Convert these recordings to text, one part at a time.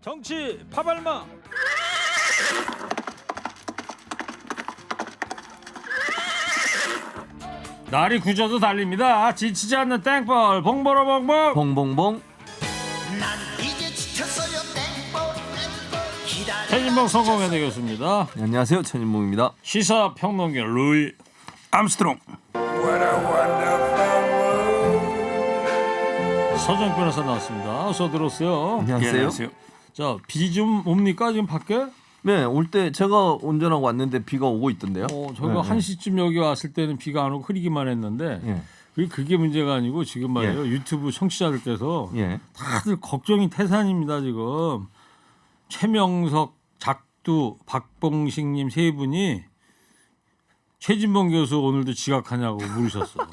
정치 파발마. 날이 굳어도 달립니다. 지치지 않는 땡벌 봉보로 봉봉. 봉봉봉. 난 이제 지쳤어요 땡벌 최진봉 성공회 되겠습니다. 네, 안녕하세요, 천인봉입니다. 시사 평론가 루이 암스트롱. 서정 변호사 나왔습니다. 어서 들어오세요. 안녕하세요. 자, 비 좀 옵니까 지금 밖에? 네, 올 때 제가 운전하고 왔는데 비가 오고 있던데요. 저희가 네, 1시쯤 여기 왔을 때는 비가 안 오고 흐리기만 했는데 예. 그게 문제가 아니고 지금 말이에요. 유튜브 청취자들께서 예. 다들 걱정이 태산입니다. 지금 최명석, 작두, 박봉식님 세 분이 최진봉 교수 오늘도 지각하냐고 물으셨어.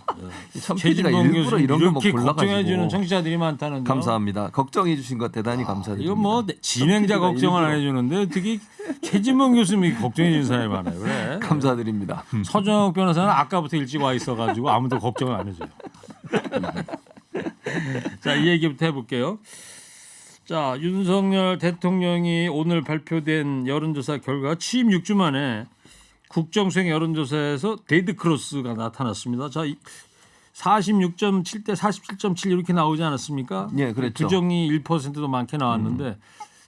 참 PD가 일부러 이런 거막 이렇게 골라가지고 걱정해주는 청취자들이 많다는데 감사합니다. 걱정해 주신 것 대단히 감사드립니다. 이거 뭐 진행자 PD가 걱정을 안 일부러. 해주는데 어떻게 최진봉 교수님이 걱정해 주는 사람이 많아요. 그래. 감사드립니다. 서정욱 변호사는 아까부터 일찍 와 있어가지고 아무도 걱정을 안 해줘요. 자, 이 얘기부터 해볼게요. 자, 윤석열 대통령이 오늘 발표된 여론조사 결과 취임 6주 만에 국정수행 여론조사에서 데드크로스가 나타났습니다. 자, 46.7 대 47.7 이렇게 나오지 않았습니까? 예, 그랬죠. 부정이 1%도 많게 나왔는데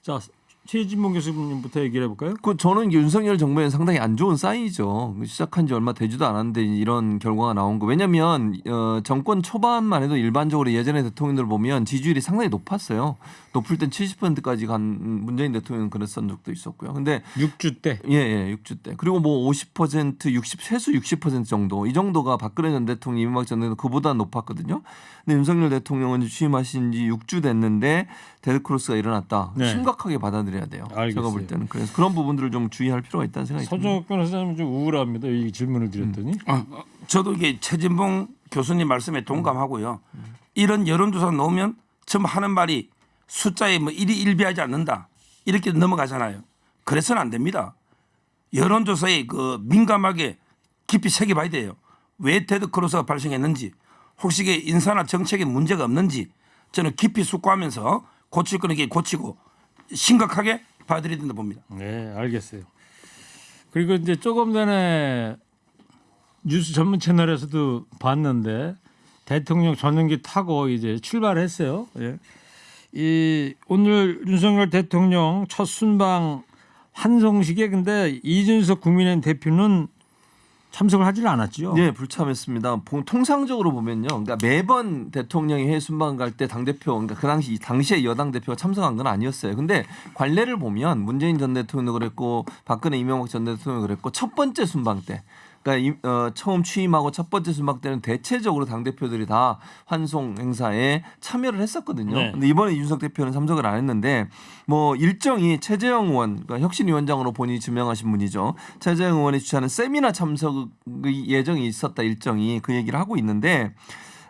자, 최진봉 교수님부터 얘기를 해볼까요? 저는 윤석열 정부에는 상당히 안 좋은 사인이죠. 시작한 지 얼마 되지도 않았는데 이런 결과가 나온 거. 왜냐하면 정권 초반만 해도 일반적으로 예전의 대통령들 보면 지지율이 상당히 높았어요. 높을 땐 70%까지 간 문재인 대통령은 그랬던 적도 있었고요. 근데 6주 때. 예, 6주 때. 그리고 뭐 50%, 60, 세수 60% 정도. 이 정도가 박근혜 전 대통령, 이명박 전 대통령 그보다 높았거든요. 근데 윤석열 대통령은 취임하신 지 6주 됐는데 데드크로스가 일어났다. 네. 심각하게 받아들여야 돼요. 알겠어요. 제가 볼 때는. 그래서 그런 부분들을 좀 주의할 필요가 있다는 생각이 듭니다. 서정욱 변호사님은 좀 우울합니다. 이 질문을 드렸더니. 저도 이게 최진봉 교수님 말씀에 동감하고요. 이런 여론조사 넣으면 처음 하는 말이 숫자에 뭐 일이 일비하지 않는다 이렇게 넘어가잖아요. 그래서는 안 됩니다. 여론조사에 그 민감하게 깊이 새겨봐야 돼요. 왜 데드크로스가 발생했는지, 혹시 이게 인사나 정책에 문제가 없는지 저는 깊이 숙고하면서 고칠 거는 게 고치고 심각하게 봐드려야 된다 봅니다. 네, 알겠어요. 그리고 이제 조금 전에 뉴스 전문 채널에서도 봤는데 대통령 전용기 타고 이제 출발했어요. 예. 이 오늘 윤석열 대통령 첫 순방 환송식에 근데 이준석 국민의힘 대표는 참석을 하질 않았죠. 네, 불참했습니다. 통상적으로 보면요, 그러니까 매번 대통령이 해외 순방 갈 때 당 대표, 그러니까 그 당시에 여당 대표가 참석한 건 아니었어요. 근데 관례를 보면 문재인 전 대통령도 그랬고 박근혜 이명박 전 대통령도 그랬고 첫 번째 순방 때. 그러니까 처음 취임하고 첫 번째 순방 때는 대체적으로 당 대표들이 다 환송 행사에 참여를 했었거든요. 네. 근데 이번에 이준석 대표는 참석을 안 했는데 뭐 일정이 최재형 의원, 그러니까 혁신위원장으로 본인이 지명하신 분이죠. 최재형 의원이 주최하는 세미나 참석 예정이 있었다 일정이 그 얘기를 하고 있는데.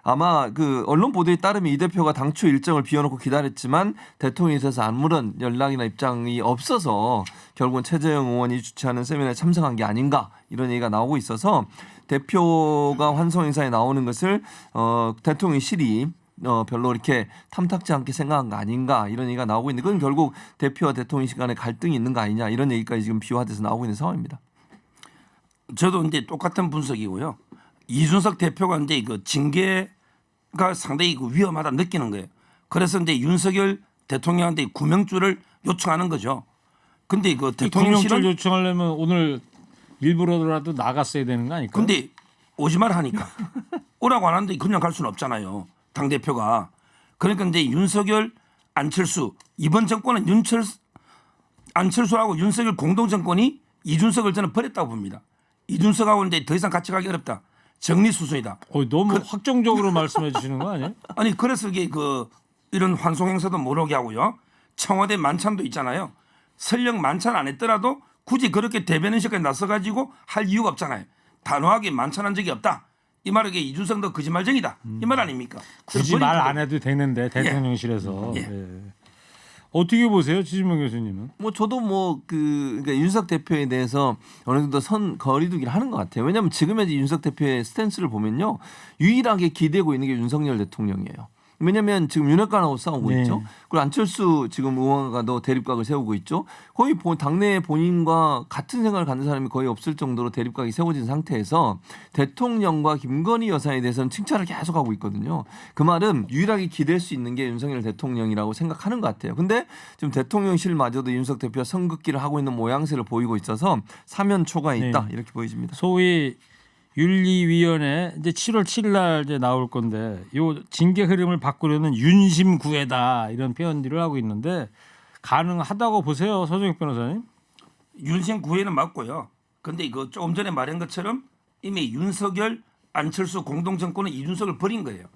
아마 그 언론 보도에 따르면 이 대표가 당초 일정을 비워놓고 기다렸지만 대통령에 대해서 아무런 연락이나 입장이 없어서 결국은 최재형 의원이 주최하는 세미나에 참석한 게 아닌가 이런 얘기가 나오고 있어서 대표가 환송 행사에 나오는 것을 대통령실이 별로 이렇게 탐탁지 않게 생각한 거 아닌가 이런 얘기가 나오고 있는데 그건 결국 대표와 대통령 간에 갈등이 있는 거 아니냐 이런 얘기까지 지금 비화돼서 나오고 있는 상황입니다. 저도 이제 똑같은 분석이고요. 이준석 대표가 이제 그 징계가 상당히 그 위험하다 느끼는 거예요. 그래서 이제 윤석열 대통령한테 구명줄을 요청하는 거죠. 근데 그 구명줄 대통령실은 요청하려면 오늘 일부러라도 나갔어야 되는 거 아닐까요? 근데 오지 말 하니까 오라고 안 하는데 그냥 갈 수는 없잖아요. 당 대표가. 그러니까 이제 윤석열, 안철수 이번 정권은 안철수하고 윤석열 공동 정권이 이준석을 저는 버렸다고 봅니다. 이준석하고 이제 더 이상 같이 가기 어렵다. 정리수순이다. 너무 확정적으로 말씀해 주시는 거 아니에요? 아니 그래서 이게 그 이런 환송 행사도 못 오게 하고요. 청와대 만찬도 있잖아요. 설령 만찬 안 했더라도 굳이 그렇게 대변인 식까지 나서 가지고 할 이유가 없잖아요. 단호하게 만찬한 적이 없다. 이 말은 이준석도 거짓말쟁이다. 이 말 아닙니까? 굳이 말 안 해도 되는데 대통령실에서. 예. 예. 어떻게 보세요, 최진봉 교수님은? 뭐 저도 그러니까 윤석 대표에 대해서 어느 정도 거리두기를 하는 것 같아요. 왜냐하면 지금 현재 윤석 대표의 스탠스를 보면요, 유일하게 기대고 있는 게 윤석열 대통령이에요. 왜냐하면 지금 윤핵관하고 싸우고 네. 있죠. 그리고 안철수 지금 의원과도 대립각을 세우고 있죠. 거의 당내 본인과 같은 생각을 갖는 사람이 거의 없을 정도로 대립각이 세워진 상태에서 대통령과 김건희 여사에 대해서는 칭찬을 계속하고 있거든요. 그 말은 유일하게 기댈 수 있는 게 윤석열 대통령이라고 생각하는 것 같아요. 근데 지금 대통령실마저도 윤석 대표가 선긋기를 하고 있는 모양새를 보이고 있어서 사면 초과에 있다 네. 이렇게 보여집니다. 소위 윤리위원회 이제 7월 7일 날 이제 나올 건데 요 징계 흐름을 바꾸려는 윤심구애다 이런 표현들을 하고 있는데 가능하다고 보세요, 서정익 변호사님? 윤심 구애는 맞고요. 근데 이거 조금 전에 말한 것처럼 이미 윤석열, 안철수 공동 정권은 이준석을 버린 거예요.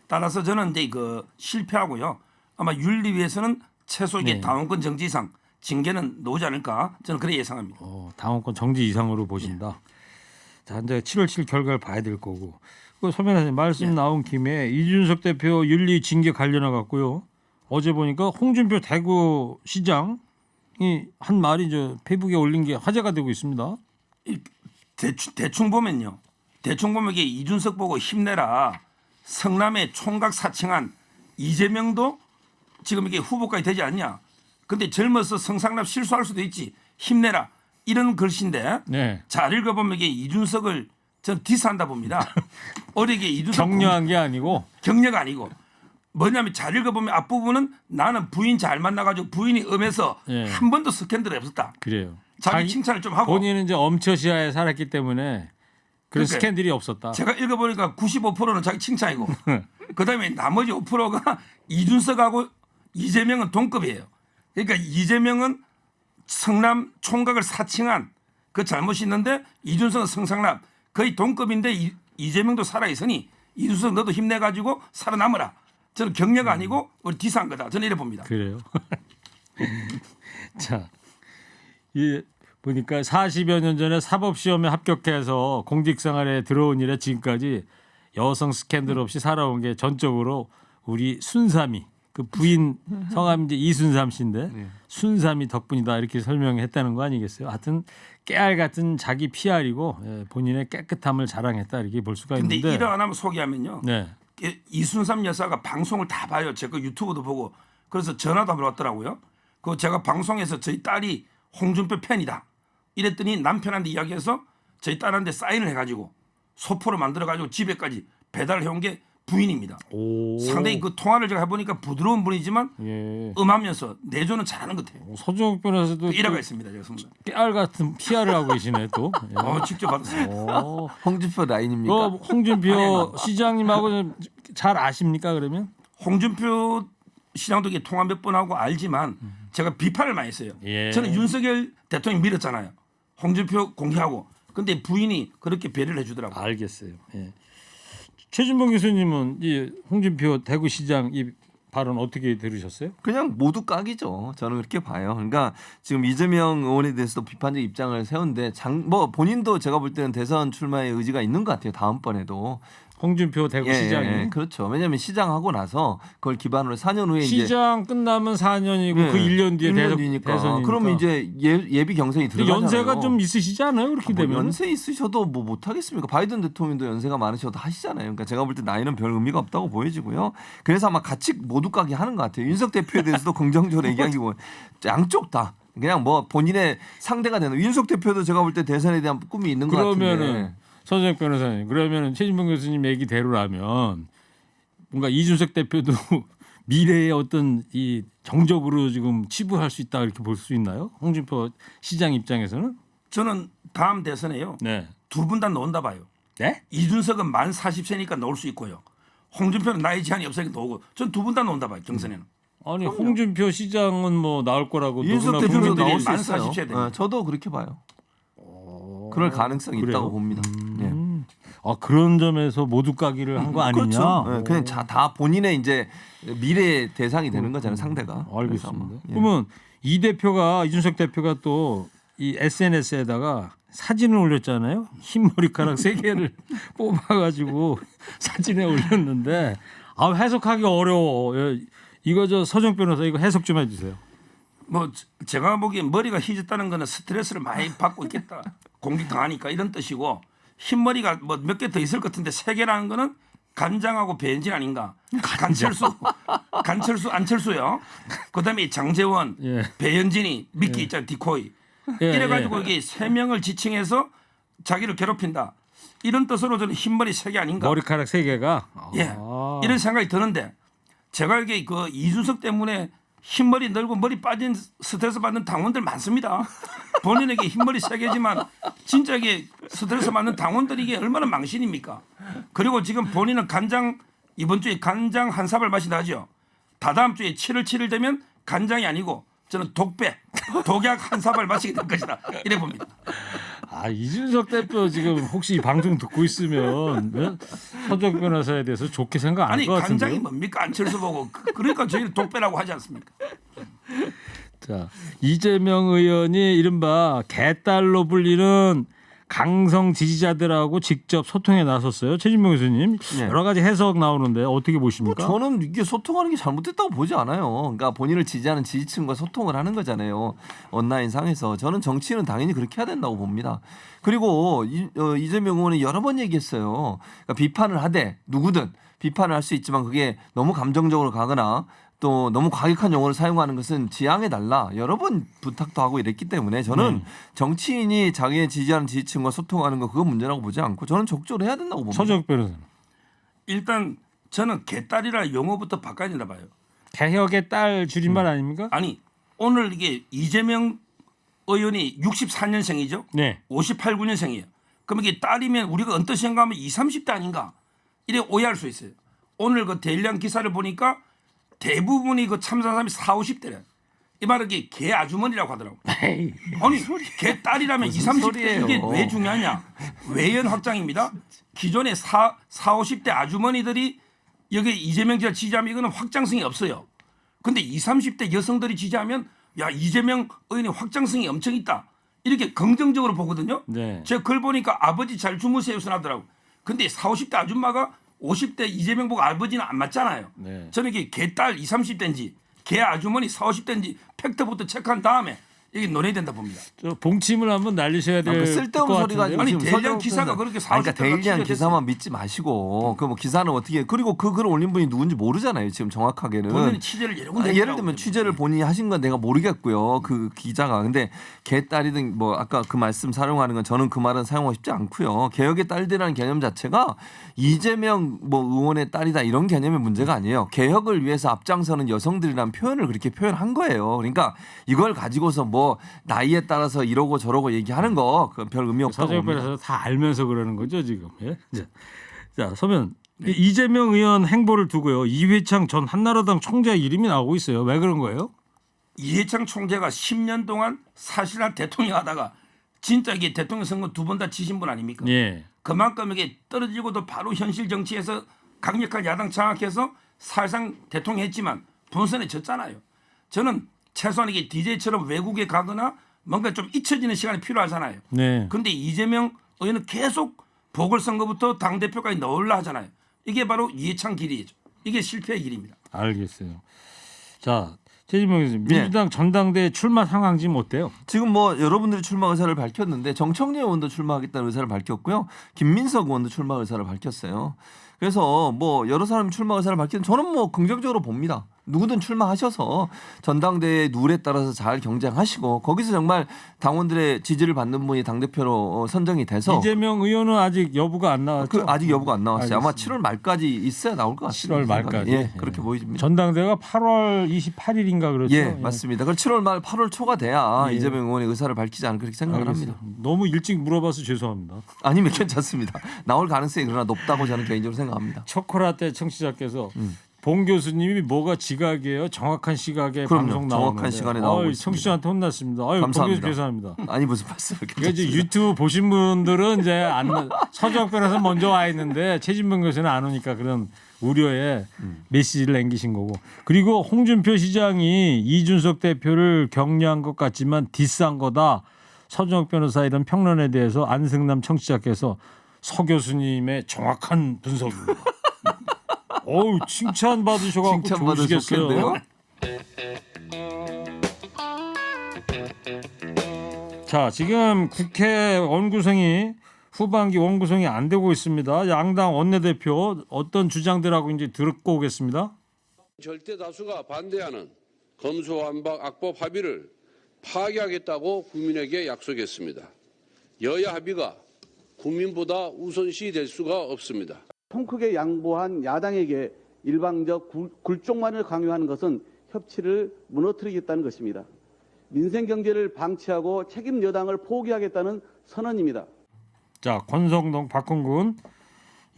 따라서 저는 이제 그 실패하고요. 아마 윤리위에서는 최소 이게 네. 당원권 정지 이상 징계는 나오지 않을까 저는 그래 예상합니다. 당원권 정지 이상으로 보신다. 자, 이제 7월 7일 결과를 봐야 될 거고. 서 변호사님 말씀 나온 김에 이준석 대표 윤리 징계 관련해 갖고요. 어제 보니까 홍준표 대구시장이 한 말이 저 페이북에 올린 게 화제가 되고 있습니다. 대충 보면요. 대충 보면 이게 이준석 보고 힘내라. 성남의 총각 사칭한 이재명도 지금 이게 후보까지 되지 않냐. 근데 젊어서 성상납 실수할 수도 있지. 힘내라. 이런 글씨인데 네. 잘 읽어보면 이게 이준석을 전 디스한다 봅니다. 어리게 이준석 격려한 게 아니고 격려가 아니고 뭐냐면 잘 읽어보면 앞부분은 나는 부인 잘 만나가지고 부인이 음해서 예. 한 번도 스캔들이 없었다. 그래요. 자기 칭찬을 좀 하고 본인은 이제 엄처시야에 살았기 때문에 그런 그러니까요. 스캔들이 없었다. 제가 읽어보니까 95%는 자기 칭찬이고 그다음에 나머지 5%가 이준석하고 이재명은 동급이에요. 그러니까 이재명은 성남 총각을 사칭한 그 잘못이 있는데 이준석은 성상납 거의 동급인데 이재명도 살아있으니 이준석 너도 힘내가지고 살아남으라. 저는 격려가 아니고 우리 디스한 거다. 저는 이래 봅니다. 그래요. 자, 이 보니까 40여 년 전에 사법시험에 합격해서 공직생활에 들어온 이래 지금까지 여성 스캔들 없이 살아온 게 전적으로 우리 순삼이 그 부인 성함이 이제 이순삼 씨인데 네. 순삼이 덕분이다 이렇게 설명했다는 거 아니겠어요? 하여튼 깨알 같은 자기 PR이고 본인의 깨끗함을 자랑했다 이렇게 볼 수가 근데 있는데. 이러 하나만 소개하면요. 네. 이순삼 여사가 방송을 다 봐요. 제 거 유튜브도 보고 그래서 전화도 한번 왔더라고요. 그 제가 방송에서 저희 딸이 홍준표 팬이다. 이랬더니 남편한테 이야기해서 저희 딸한테 사인을 해가지고 소포로 만들어가지고 집에까지 배달해온 게 부인입니다. 오. 상당히 그 통화를 제가 해보니까 부드러운 분이지만 예. 음하면서 내조는 잘하는 것 같아요. 서정욱 변호사도 그 일화가 있습니다. 제가 선물. 깨알 같은 PR을 하고 계시네 또. 예. 직접 받았어요. 오. 홍준표 라인입니까? 그 홍준표 시장님하고 좀 잘 아십니까 그러면? 홍준표 시장도 이게 통화 몇 번 하고 알지만 제가 비판을 많이 했어요. 예. 저는 윤석열 대통령 밀었잖아요. 홍준표 공개하고. 근데 부인이 그렇게 배려를 해주더라고요. 알겠어요. 예. 최진봉 교수님은 이 홍준표 대구시장 이 발언 어떻게 들으셨어요? 그냥 모두 깍이죠. 저는 그렇게 봐요. 그러니까 지금 이재명 의원에 대해서도 비판적 입장을 세운데 뭐 본인도 제가 볼 때는 대선 출마의 의지가 있는 것 같아요. 다음번에도. 홍준표 대구시장이 예, 그렇죠. 왜냐하면 시장하고 나서 그걸 기반으로 4년 후에 이제 시장 끝나면 4년이고 예, 그 1년 뒤에 1년 뒤니까. 대선이니까. 그러면 이제 예비 경선이 근데 들어가잖아요. 연세가 좀 있으시지 않아요? 그렇게 뭐 되면? 연세 있으셔도 뭐 못하겠습니까? 바이든 대통령도 연세가 많으셔도 하시잖아요. 그러니까 제가 볼 때 나이는 별 의미가 없다고 보여지고요. 그래서 아마 같이 모두 까기 하는 것 같아요. 윤석 대표에 대해서도 긍정적으로 얘기하기고 양쪽 다 그냥 뭐 본인의 상대가 되는 윤석 대표도 제가 볼 때 대선에 대한 꿈이 있는 것 같은데. 그러면은 서정혁 변호사님, 그러면은 최진봉 교수님 얘기대로라면 뭔가 이준석 대표도 미래의 어떤 이 정적으로 지금 치부할 수 있다 이렇게 볼 수 있나요? 홍준표 시장 입장에서는? 저는 다음 대선에요. 네. 두 분 다 나온다 봐요. 네? 이준석은 만 40세니까 나올 수 있고요. 홍준표는 나이 제한이 없으니까 나오고 전 두 분 다 나온다 봐요. 경선에는. 아니 홍준표 시장은 뭐 나올 거라고 윤석 누구나 대표도 국민들이 나올 수 만 있어요. 40세 됩니다. 저도 그렇게 봐요. 그럴 가능성이 그래요? 있다고 봅니다. 예. 아 그런 점에서 모두 까기를 한 거 아니냐? 그렇죠. 예, 그냥 다 본인의 이제 미래의 대상이 되는 거잖아요, 상대가. 그래서 알겠습니다. 아마, 예. 그러면 이 대표가 이준석 대표가 또 이 SNS에다가 사진을 올렸잖아요. 흰 머리카락 3개를 뽑아가지고 사진에 올렸는데 해석하기 어려워. 이거 저 서정 변호사 이거 해석 좀 해주세요. 뭐 제가 보기엔 머리가 희졌다는 거는 스트레스를 많이 받고 있겠다. 공격 당하니까 이런 뜻이고 흰머리가 뭐 몇 개 더 있을 것 같은데 3개라는 거는 간장하고 배현진 아닌가? 간철수 안철수요. 그다음에 장재원, 예. 배현진이 미끼 있잖아요. 디코이. 예, 이래가지고 이게 세 명을 지칭해서 자기를 괴롭힌다. 이런 뜻으로 저는 흰머리 세개 아닌가? 머리카락 3개가. 예, 이런 생각이 드는데 제가 이게 그 이준석 때문에 흰머리 늘고 머리 빠진 스트레스 받는 당원들 많습니다. 본인에게 흰머리 3개지만 진짜 이게 스트레스 받는 당원들이 이게 얼마나 망신입니까? 그리고 지금 본인은 간장 이번 주에 간장 한 사발 맛이 나죠. 다다음 주에 7월 7일 되면 간장이 아니고 저는 독약 한 사발 마시게 될 것이다. 이래 봅니다. 아, 이준석 대표 지금 혹시 이 방송 듣고 있으면 서정 변호사에 대해서 좋게 생각 안 할 아니 것 같은데요. 간장이 뭡니까? 안철수 보고 그러니까 저희는 독배라고 하지 않습니까? 자, 이재명 의원이 이른바 개딸로 불리는 강성 지지자들하고 직접 소통에 나섰어요. 최진봉 교수님 네. 여러 가지 해석 나오는데 어떻게 보십니까? 저는 이게 소통하는 게 잘못됐다고 보지 않아요. 그러니까 본인을 지지하는 지지층과 소통을 하는 거잖아요. 온라인 상에서. 저는 정치는 당연히 그렇게 해야 된다고 봅니다. 그리고 이재명 의원이 여러 번 얘기했어요. 그러니까 비판을 하되 누구든 비판을 할 수 있지만 그게 너무 감정적으로 가거나 또 너무 과격한 용어를 사용하는 것은 지양해 달라 여러 번 부탁도 하고 이랬기 때문에 저는 정치인이 자기의 지지하는 지지층과 소통하는 거 그거 문제라고 보지 않고 저는 적극적으로 해야 된다고 봅니다. 서정 변호사. 일단 저는 개딸이라 용어부터 바꿔야 된다 봐요. 개혁의 딸 줄임말 아닙니까? 아니 오늘 이게 이재명 의원이 64년생이죠. 네. 58, 9년생이에요. 그럼 이게 딸이면 우리가 언뜻 생각하면 20, 30대 아닌가? 이래 오해할 수 있어요. 오늘 그 대일량 기사를 보니까 대부분이 그 참사한 사람이 40, 50대래. 이 말은 이게 개 아주머니라고 하더라고. 아니 개 딸이라면 20, 30대 소리예요. 이게 왜 중요하냐? 외연 확장입니다. 기존의 40, 50대 아주머니들이 여기 이재명 지사 지지하면 이거는 확장성이 없어요. 근데 20, 30대 여성들이 지지하면 야 이재명 의원이 확장성이 엄청 있다. 이렇게 긍정적으로 보거든요. 네. 제가 그걸 보니까 아버지 잘 주무세요 하더라고. 근데 40, 50대 아줌마가 50대 이재명 보고 아버지는 안 맞잖아요. 네. 저는 이게 개딸 20, 30대인지 개 아주머니 40, 50대인지 팩트부터 체크한 다음에 이게 논의해야 된다 봅니다. 저 봉침을 한번 날리셔야 될 그 쓸데없는 것 소리 같은데요. 가지고 아니, 지금 대일량 서정 기사가 변호사- 그렇게 아니, 그러니까 40 대일량 대가 기사만 믿지 마시고 그 뭐 기사는 어떻게 그리고 그 글을 올린 분이 누군지 모르잖아요 지금 정확하게는. 본인이 취재를 여러 군데 예를 들면 취재를 본인이 하신 건 내가 모르겠고요 그 기자가 근데 개딸이든 뭐 아까 그 말씀 사용하는 건 저는 그 말은 사용하고 싶지 않고요. 개혁의 딸들이라는 개념 자체가 이재명 뭐 의원의 딸이다 이런 개념의 문제가 아니에요. 개혁을 위해서 앞장서는 여성들이라는 표현을 그렇게 표현한 거예요. 그러니까 이걸 가지고서 뭐 나이에 따라서 이러고 저러고 얘기하는 거 그 별 의미 없다고 서정 봅니다. 변호사 다 알면서 그러는 거죠 지금. 예? 자 서면 이재명 의원 행보를 두고요. 이회창 전 한나라당 총재 이름이 나오고 있어요. 왜 그런 거예요? 이해창 총재가 10년 동안 사실상 대통령 하다가 진짜 이게 대통령 선거 2번 다 지신 분 아닙니까? 예. 그만큼 이게 떨어지고도 바로 현실 정치에서 강력한 야당 장악해서 사실상 대통령 했지만 본선에 졌잖아요. 저는 최소한 이게 DJ처럼 외국에 가거나 뭔가 좀 잊혀지는 시간이 필요하잖아요. 네. 그런데 이재명 의원은 계속 보궐선거부터 당대표까지 넣으려 하잖아요. 이게 바로 이해창 길이죠. 이게 실패의 길입니다. 알겠어요. 자 최진봉 교수님 예. 민주당 전당대회 출마 상황 지금 어때요? 지금 뭐 여러분들이 출마 의사를 밝혔는데 정청래 의원도 출마하겠다는 의사를 밝혔고요. 김민석 의원도 출마 의사를 밝혔어요. 그래서 뭐 여러 사람이 출마 의사를 밝히는 저는 뭐 긍정적으로 봅니다. 누구든 출마하셔서 전당대회 룰에 따라서 잘 경쟁하시고 거기서 정말 당원들의 지지를 받는 분이 당대표로 선정이 돼서 이재명 의원은 아직 여부가 안 나왔죠. 그 아직 여부가 안 나왔어요. 아마 알겠습니다. 7월 말까지 있어야 나올 것 같습니다. 7월 말까지. 예, 그렇게 보입니다. 전당대회가 8월 28일인가 그렇죠. 예, 맞습니다. 그 7월 말 8월 초가 돼야 예. 이재명 의원의 의사를 밝히지 않을까 그렇게 생각을 알겠어요. 합니다. 너무 일찍 물어봐서 죄송합니다. 아니면 괜찮습니다. 나올 가능성이 그러나 높다고 저는 개인적으로 생각합니다. 초콜라떼 청취자께서 봉 교수님이 뭐가 지각이에요? 정확한 시각에 그럼요. 방송 정확한 나오는데. 시간에 나오고 있습니다. 청취자한테 혼났습니다. 아유, 봉 교수님 감사합니다. 죄송합니다. 아니 무슨 말씀을 이게 이제 유튜브 보신 분들은 이제 서정 변호사 먼저 와 있는데 최진봉 교수는 안 오니까 그런 우려에 메시지를 남기신 거고. 그리고 홍준표 시장이 이준석 대표를 격려한 것 같지만 디스한 거다. 서정혁 변호사 이런 평론에 대해서 안승남 청취자께서 서 교수님의 정확한 분석입니다. 어우 칭찬 받으셔가지고 칭찬받으 좋으시겠어요. 좋겠네요. 자 지금 국회 원구성이 후반기 원구성이 안 되고 있습니다. 양당 원내대표 어떤 주장들하고 이제 듣고 오겠습니다. 절대 다수가 반대하는 검수완박 악법 합의를 파기하겠다고 국민에게 약속했습니다. 여야 합의가 국민보다 우선시 될 수가 없습니다. 통 크게 양보한 야당에게 일방적 굴종만을 강요하는 것은 협치를 무너뜨리겠다는 것입니다. 민생 경제를 방치하고 책임 여당을 포기하겠다는 선언입니다. 자, 권성동, 박홍근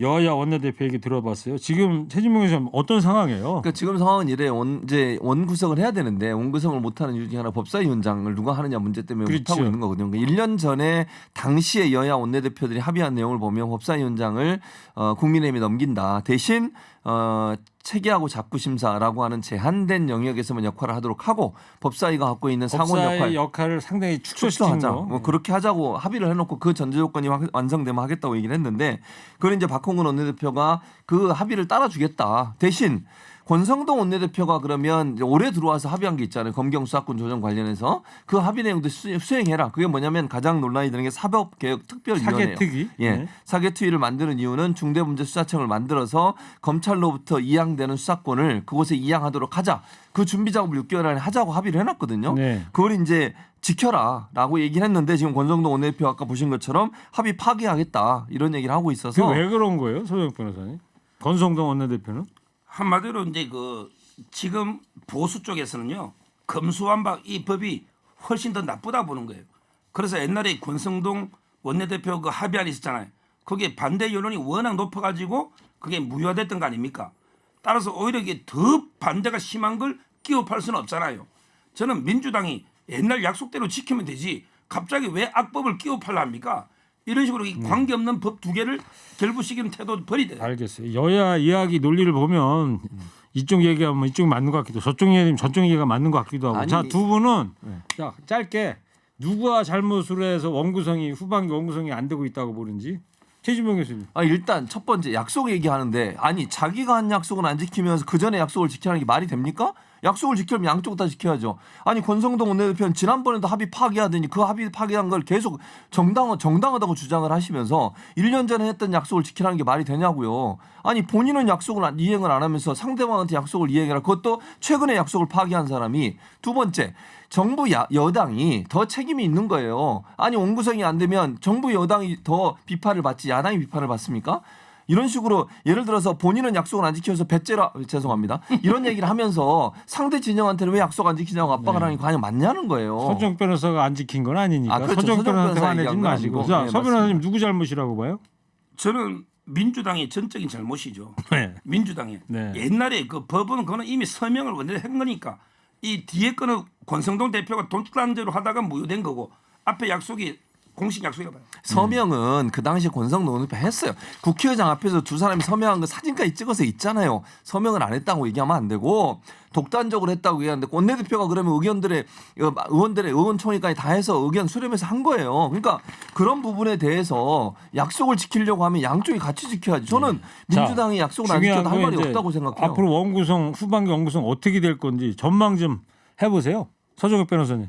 여야 원내대표 얘기 들어봤어요. 지금 최진봉 교수님 어떤 상황이에요? 그러니까 지금 상황은 이래 이제 원구성을 해야 되는데 원구성을 못하는 이유 중에 하나 법사위원장을 누가 하느냐 문제 때문에 그렇죠. 못하고 있는 거거든요. 그러니까 1년 전에 당시에 여야 원내대표들이 합의한 내용을 보면 법사위원장을 국민의힘에 넘긴다. 대신 체계하고 잡구 심사라고 하는 제한된 영역에서만 역할을 하도록 하고 법사위가 갖고 있는 상원 법사의 역할을 상당히 축소시킨 축소하자. 거. 뭐 그렇게 하자고 합의를 해놓고 그 전제 조건이 완성되면 하겠다고 얘기를 했는데 그걸 이제 박홍근 원내대표가 그 합의를 따라주겠다. 대신 권성동 원내대표가 그러면 올해 들어와서 합의한 게 있잖아요. 검경 수사권 조정 관련해서 그 합의 내용도 수행해라. 그게 뭐냐면 가장 논란이 되는 게 사법개혁특별위원회예요. 사개특위. 예, 네. 사개특위를 만드는 이유는 중대범죄수사청을 만들어서 검찰로부터 이양되는 수사권을 그곳에 이양하도록 하자. 그 준비 작업을 6개월 안에 하자고 합의를 해놨거든요. 네. 그걸 이제 지켜라라고 얘기를 했는데 지금 권성동 원내대표 아까 보신 것처럼 합의 파기하겠다 이런 얘기를 하고 있어서 왜 그런 거예요, 소정욱 변호사님? 권성동 원내대표는? 한마디로 이제 그 지금 보수 쪽에서는요 검수완박 이 법이 훨씬 더 나쁘다 보는 거예요. 그래서 옛날에 권성동 원내대표 그 합의안이 있었잖아요. 거기에 반대 여론이 워낙 높아가지고 그게 무효화됐던 거 아닙니까? 따라서 오히려 이게 더 반대가 심한 걸 끼워팔 수는 없잖아요. 저는 민주당이 옛날 약속대로 지키면 되지 갑자기 왜 악법을 끼워팔라 합니까? 이런 식으로 이 관계없는 법 두 개를 결부시키는 태도 버리대. 알겠어요. 여야 이야기 논리를 보면 이쪽 얘기하면 이쪽이 맞는 것 같기도 저쪽 얘기하면 저쪽 얘기가 맞는 것 같기도 하고. 아니, 자, 두 분은 자, 짧게 누가 잘못을 해서 후반기 원구성이 안 되고 있다고 보는지 최진봉 교수님. 일단 첫 번째 약속 얘기하는데 아니 자기가 한 약속은 안 지키면서 그 전에 약속을 지키라는 게 말이 됩니까? 약속을 지키려면 양쪽 다 지켜야죠. 아니 권성동 원내대표는 지난번에도 합의 파기하더니 그 합의 파기한 걸 계속 정당하다고 주장을 하시면서 1년 전에 했던 약속을 지키라는 게 말이 되냐고요. 아니 본인은 약속을 이행을 안 하면서 상대방한테 약속을 이행해라. 그것도 최근에 약속을 파기한 사람이. 두 번째 정부 여당이 더 책임이 있는 거예요. 아니 원구성이 안 되면 정부 여당이 더 비판을 받지 야당이 비판을 받습니까? 이런 식으로 예를 들어서 본인은 약속을 안 지켜서 배째라 죄송합니다. 이런 얘기를 하면서 상대 진영한테는 왜 약속 안 지키냐고 압박을 하는 게 과연 맞냐는 거예요. 서정 변호사가 안 지킨 건 아니니까. 그렇죠. 서정 변호사한테 변호사 화내지 얘기한 건 마시고. 아니고. 자, 네, 서 변호사님 맞습니다. 누구 잘못이라고 봐요? 저는 민주당의 전적인 잘못이죠. 네. 민주당이 네. 옛날에 그 법은 그거는 이미 서명을 원래 한 거니까 이 뒤에 거는 권성동 대표가 돈단대로 하다가 무효된 거고 앞에 약속이 공식 약속이라 봐요. 서명은 그 당시에 권성동 원내대표 했어요. 국회의장 앞에서 두 사람이 서명한 거 사진까지 찍어서 있잖아요. 서명을 안 했다고 얘기하면 안 되고 독단적으로 했다고 얘기하는데 원내대표가 그러면 의원총회까지 다 해서 의견 수렴해서 한 거예요. 그러니까 그런 부분에 대해서 약속을 지키려고 하면 양쪽이 같이 지켜야지. 저는 민주당이 약속을 안 지켜도 할 말이 없다고 생각해요. 앞으로 후반기 원구성 어떻게 될 건지 전망 좀 해보세요. 서정욱 변호사님.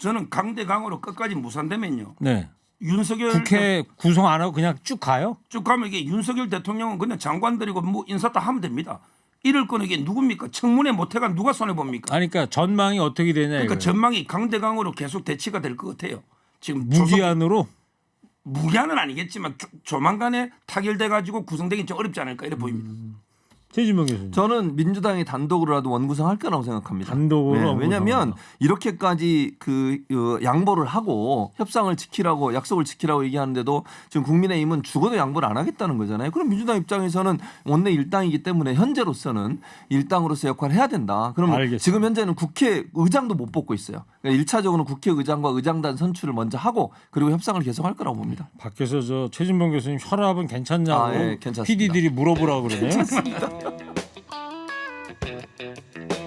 저는 강대강으로 끝까지 무산되면요. 네. 윤석열 국회 구성 안 하고 그냥 쭉 가요? 쭉 가면 이게 윤석열 대통령은 그냥 장관들이고 뭐 인사 다 하면 됩니다. 이럴 거는 이게 누굽니까? 청문회 못해가 누가 손해 봅니까? 아니, 그러니까 전망이 어떻게 되냐 그러니까 이거예요. 전망이 강대강으로 계속 대치가 될 것 같아요. 지금 무기한으로 무기한은 아니겠지만 조만간에 타결돼 가지고 구성되긴 좀 어렵지 않을까 이래 보입니다. 최진봉 교수님. 저는 민주당이 단독으로라도 원구성할 거라고 생각합니다. 단독으로 네, 왜냐하면 원구성한다. 이렇게까지 양보를 하고 협상을 지키라고 약속을 지키라고 얘기하는데도 지금 국민의힘은 죽어도 양보를 안 하겠다는 거잖아요. 그럼 민주당 입장에서는 원내 일당이기 때문에 현재로서는 일당으로서 역할을 해야 된다. 그러면 알겠습니다. 지금 현재는 국회의장도 못 뽑고 있어요. 그러니까 1차적으로는 국회의장과 의장단 선출을 먼저 하고 그리고 협상을 계속할 거라고 봅니다. 밖에서 저 최진봉 교수님 혈압은 괜찮냐고 예, 괜찮습니다. PD들이 물어보라고 그러네요.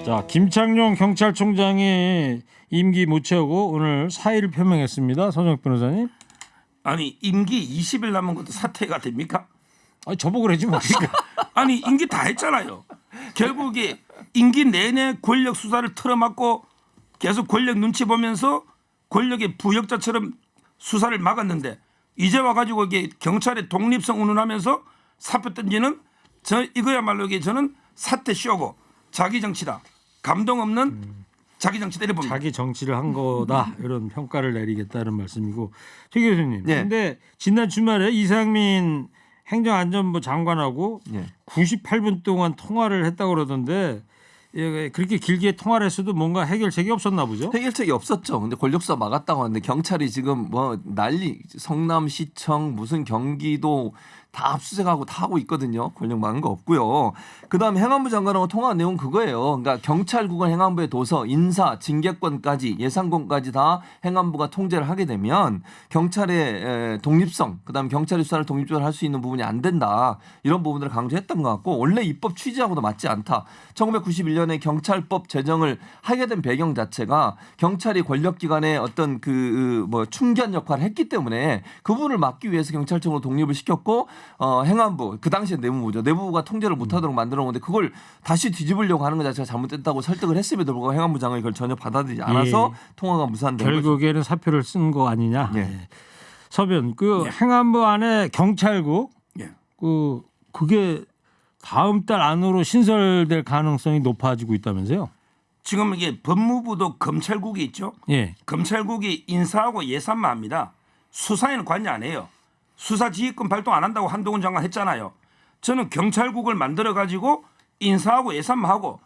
자, 김창룡 경찰총장이 임기 못 채우고 오늘 사의를 표명했습니다. 서정욱 변호사님. 아니 임기 20일 남은 것도 사퇴가 됩니까? 아니, 저보고 그러지 뭡니까? 아니 임기 다 했잖아요. 결국에 임기 내내 권력 수사를 틀어막고 계속 권력 눈치 보면서 권력의 부역자처럼 수사를 막았는데 이제 와가지고 이게 경찰의 독립성 운운하면서 사표 던지는 이거야말로 이게 저는 사태 쇼고 자기 정치다. 감동 없는 자기 정치다 이래 봅니다. 자기 정치를 한 거다 이런 평가를 내리겠다는 말씀이고 최 교수님. 네. 근데 지난 주말에 이상민 행정안전부 장관하고 예. 98분 동안 통화를 했다고 그러던데 예, 그렇게 길게 통화를 했어도 뭔가 해결책이 없었나 보죠? 해결책이 없었죠. 근데 권력수사 막았다고 하는데 경찰이 지금 뭐 난리 성남시청 무슨 경기도 다 압수수색하고 다 하고 있거든요. 권력 막은 거 없고요. 그다음에 행안부 장관하고 통화한 내용 그거예요. 그러니까 경찰국은 행안부의 도서, 인사, 징계권까지 예산권까지 다 행안부가 통제를 하게 되면 경찰의 독립성, 그다음에 경찰의 수사를 독립적으로 할 수 있는 부분이 안 된다. 이런 부분들을 강조했던 것 같고 원래 입법 취지하고도 맞지 않다. 1991년에 경찰법 제정을 하게 된 배경 자체가 경찰이 권력기관의 어떤 그 뭐 충견 역할을 했기 때문에 그 부분을 막기 위해서 경찰청으로 독립을 시켰고 행안부 그 당시에 내무부죠. 내무부가 통제를 못하도록 만들어 놓은데 그걸 다시 뒤집으려고 하는 것 자체가 잘못됐다고 설득을 했음에도 불구하고 행안부 장관이 그걸 전혀 받아들이지 않아서 통화가 무산된 거죠. 결국에는 사표를 쓴 거 아니냐? 예. 예. 서변 그 행안부 안에 경찰국 예. 그게 다음 달 안으로 신설될 가능성이 높아지고 있다면서요? 지금 이게 법무부도 검찰국이 있죠. 예. 검찰국이 인사하고 예산만 합니다. 수사에는 관여 안 해요. 수사지휘권 발동 안 한다고 한동훈 장관 했잖아요. 저는 경찰국을 만들어 가지고 인사하고 예산만 하고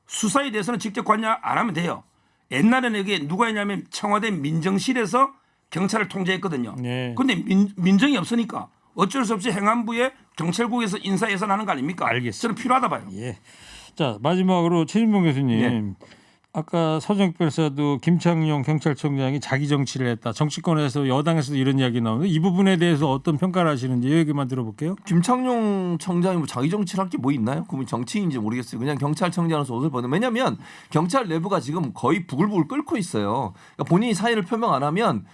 수사에 대해서는 직접 관여 안 하면 돼요. 옛날에는 이게 누가 했냐면 청와대 민정실에서 경찰을 통제했거든요. 네. 그런데 민정이 없으니까 어쩔 수 없이 행안부에 경찰국에서 인사 예산하는 거 아닙니까? 알겠습니다. 저는 필요하다 봐요. 예. 자 마지막으로 최진봉 교수님. 예. 아까 서정 변호사도 김창룡 경찰청장이 자기 정치를 했다. 정치권에서 여당에서도 이런 이야기 나오는데 이 부분에 대해서 어떤 평가를 하시는지 이 얘기만 들어볼게요. 김창룡 청장이 뭐 자기 정치를 할 게 뭐 있나요? 그분 정치인인지 모르겠어요. 그냥 경찰청장으로서 옷을 벗는. 왜냐하면 경찰 내부가 지금 거의 부글부글 끓고 있어요. 그러니까 본인이 사의를 표명 안 하면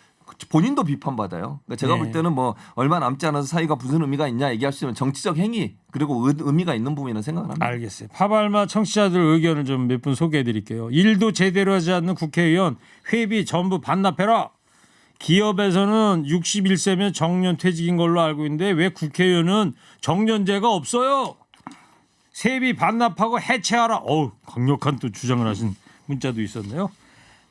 본인도 비판받아요. 그러니까 제가 네. 볼 때는 뭐 얼마 남지 않아서 사의가 무슨 의미가 있냐 얘기할 수 있는 정치적 행위 그리고 의미가 있는 부분이라는 생각을 합니다. 알겠어요. 파발마 청취자들 의견을 좀 몇 분 소개해드릴게요. 일도 제대로 하지 않는 국회의원 회비 전부 반납해라. 기업에서는 61세면 정년 퇴직인 걸로 알고 있는데 왜 국회의원은 정년제가 없어요? 세비 반납하고 해체하라. 강력한 또 주장을 하신 문자도 있었네요.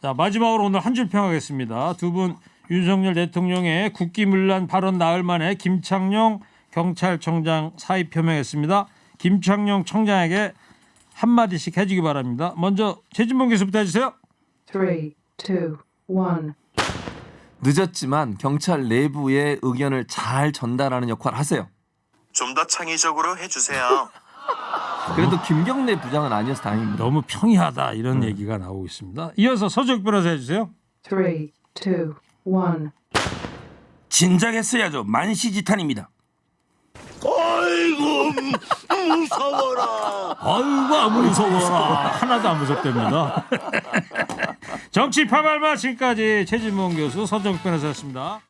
자 마지막으로 오늘 한 줄 평하겠습니다. 두 분 윤석열 대통령의 국기문란 발언 나흘 만에 김창룡 경찰청장 사의 표명했습니다. 김창룡 청장에게 한마디씩 해주기 바랍니다. 먼저 최진봉 교수부터 해주세요. 3, 2, 1. 늦었지만 경찰 내부의 의견을 잘 전달하는 역할을 하세요. 좀 더 창의적으로 해주세요. 그래도 김경래 부장은 아니어서 다행입니다. 너무 평이하다 이런 얘기가 나오고 있습니다. 이어서 서적 변호사 해주세요. 3, 2, 1. 진작했어야죠. 만시지탄입니다. 아이고 안 무서워라. 하나도 안 무섭답니다. 정치 파발마 지금까지 최진봉 교수 서정 변호사였습니다.